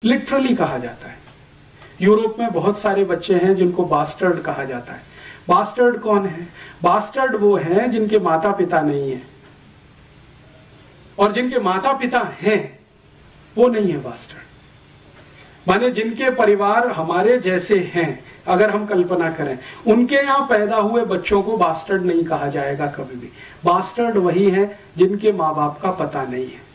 Literally कहा जाता है। यूरोप में बहुत सारे बच्चे हैं जिनको बास्टर्ड कहा जाता है। बास्टर्ड कौन है? बास्टर्ड वो हैं जिनके माता पिता नहीं है, और जिनके माता पिता हैं वो नहीं है बास्टर्ड। माने जिनके परिवार हमारे जैसे हैं, अगर हम कल्पना करें, उनके यहां पैदा हुए बच्चों को बास्टर्ड नहीं कहा जाएगा कभी भी। बास्टर्ड वही है जिनके माँ बाप का पता नहीं है,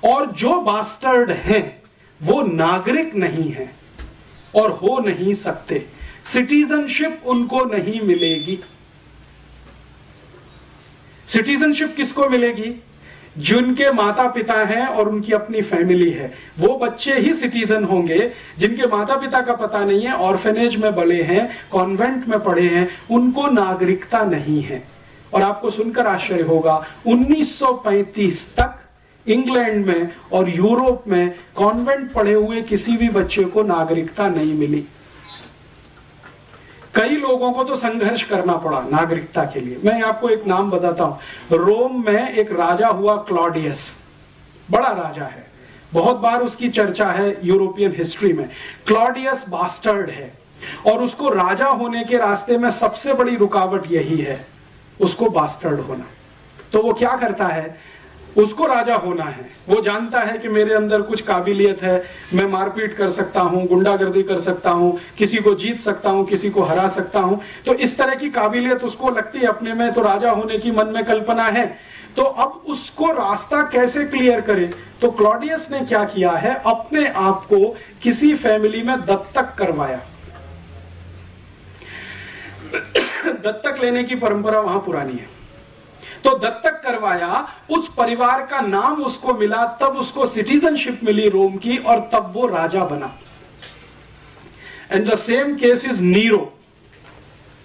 और जो बास्टर्ड हैं वो नागरिक नहीं है और हो नहीं सकते। सिटीजनशिप उनको नहीं मिलेगी। सिटीजनशिप किसको मिलेगी? जिनके माता पिता हैं और उनकी अपनी फैमिली है, वो बच्चे ही सिटीजन होंगे। जिनके माता पिता का पता नहीं है, ऑर्फेनेज में बड़े हैं, कॉन्वेंट में पढ़े हैं, उनको नागरिकता नहीं है। और आपको सुनकर आश्चर्य होगा, 1935 तक इंग्लैंड में और यूरोप में कॉन्वेंट पढ़े हुए किसी भी बच्चे को नागरिकता नहीं मिली। कई लोगों को तो संघर्ष करना पड़ा नागरिकता के लिए। मैं आपको एक नाम बताता हूं। रोम में एक राजा हुआ क्लॉडियस, बड़ा राजा है, बहुत बार उसकी चर्चा है यूरोपियन हिस्ट्री में। क्लॉडियस बास्टर्ड है, और उसको राजा होने के रास्ते में सबसे बड़ी रुकावट यही है, उसको बास्टर्ड होना। तो वो क्या करता है? उसको राजा होना है, वो जानता है कि मेरे अंदर कुछ काबिलियत है, मैं मारपीट कर सकता हूं, गुंडागर्दी कर सकता हूं, किसी को जीत सकता हूं, किसी को हरा सकता हूं। तो इस तरह की काबिलियत उसको लगती है अपने में, तो राजा होने की मन में कल्पना है। तो अब उसको रास्ता कैसे क्लियर करे? तो क्लॉडियस ने क्या किया है, अपने आप को किसी फैमिली में दत्तक करवाया। दत्तक लेने की परंपरा वहां पुरानी है, तो दत्तक करवाया, उस परिवार का नाम उसको मिला, तब उसको सिटीजनशिप मिली रोम की, और तब वो राजा बना। And the same case is Nero.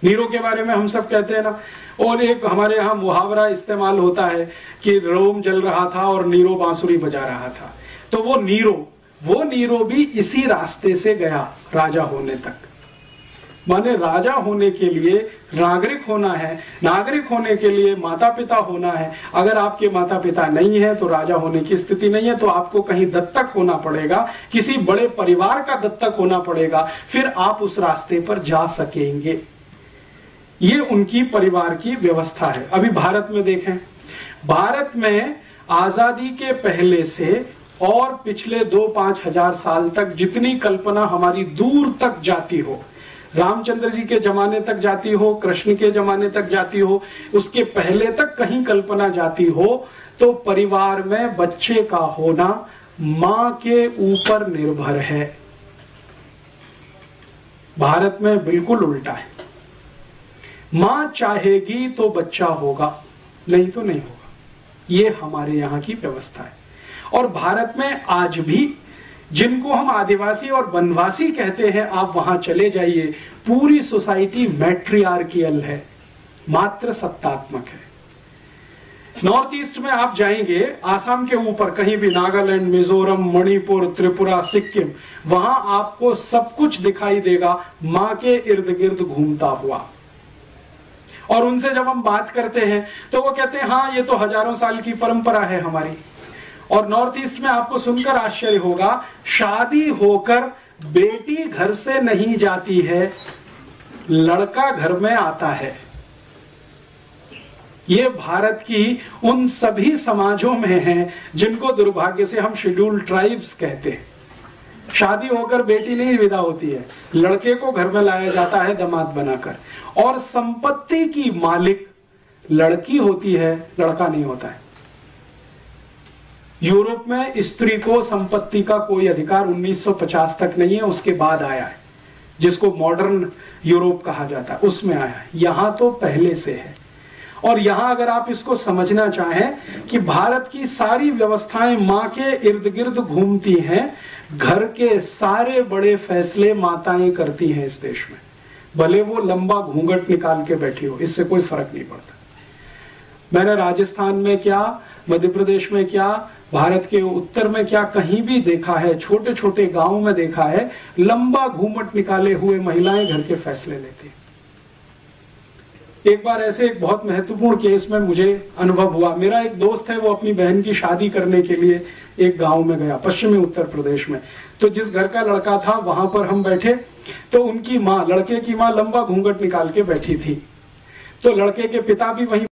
Nero के बारे में हम सब कहते हैं ना, और एक हमारे यहां मुहावरा इस्तेमाल होता है कि रोम जल रहा था और नीरो बांसुरी बजा रहा था। तो वो नीरो भी इसी रास्ते से गया राजा होने तक। माने राजा होने के लिए नागरिक होना है, नागरिक होने के लिए माता पिता होना है। अगर आपके माता पिता नहीं है तो राजा होने की स्थिति नहीं है, तो आपको कहीं दत्तक होना पड़ेगा, किसी बड़े परिवार का दत्तक होना पड़ेगा, फिर आप उस रास्ते पर जा सकेंगे। ये उनकी परिवार की व्यवस्था है। अभी भारत में देखें, भारत में आजादी के पहले से और पिछले 2-5 हजार साल तक जितनी कल्पना हमारी दूर तक जाती हो, रामचंद्र जी के जमाने तक जाती हो, कृष्ण के जमाने तक जाती हो, उसके पहले तक कहीं कल्पना जाती हो, तो परिवार में बच्चे का होना मां के ऊपर निर्भर है। भारत में बिल्कुल उल्टा है। मां चाहेगी तो बच्चा होगा, नहीं तो नहीं होगा। ये हमारे यहां की व्यवस्था है। और भारत में आज भी जिनको हम आदिवासी और वनवासी कहते हैं, आप वहां चले जाइए, पूरी सोसाइटी मैट्रियार्कियल है, मात्र सत्तात्मक है। नॉर्थ ईस्ट में आप जाएंगे, आसाम के ऊपर कहीं भी, नागालैंड, मिजोरम, मणिपुर, त्रिपुरा, सिक्किम, वहां आपको सब कुछ दिखाई देगा मां के इर्द गिर्द घूमता हुआ। और उनसे जब हम बात करते हैं तो वो कहते हैं हाँ, ये तो हजारों साल की परंपरा है हमारी। और नॉर्थ ईस्ट में आपको सुनकर आश्चर्य होगा, शादी होकर बेटी घर से नहीं जाती है, लड़का घर में आता है। ये भारत की उन सभी समाजों में है जिनको दुर्भाग्य से हम शेड्यूल्ड ट्राइब्स कहते हैं। शादी होकर बेटी नहीं विदा होती है, लड़के को घर में लाया जाता है दामाद बनाकर, और संपत्ति की मालिक लड़की होती है, लड़का नहीं होता है। यूरोप में स्त्री को संपत्ति का कोई अधिकार 1950 तक नहीं है, उसके बाद आया है, जिसको मॉडर्न यूरोप कहा जाता है, उसमें आया है। यहां तो पहले से है। और यहां अगर आप इसको समझना चाहें कि भारत की सारी व्यवस्थाएं मां के इर्द गिर्द घूमती हैं, घर के सारे बड़े फैसले माताएं करती हैं इस देश में, भले वो लंबा घूंघट निकाल के बैठी हो, इससे कोई फर्क नहीं पड़ता। मैंने राजस्थान में क्या, मध्य प्रदेश में क्या, भारत के उत्तर में क्या, कहीं भी देखा है, छोटे छोटे गांवों में देखा है, लंबा घूमट निकाले हुए महिलाएं घर के फैसले लेती हैं। एक बार ऐसे एक बहुत महत्वपूर्ण केस में मुझे अनुभव हुआ। मेरा एक दोस्त है, वो अपनी बहन की शादी करने के लिए एक गांव में गया, पश्चिमी उत्तर प्रदेश में। तो जिस घर का लड़का था वहां पर हम बैठे, तो उनकी माँ, लड़के की माँ लंबा घूंघट निकाल के बैठी थी। तो लड़के के पिता भी वहीं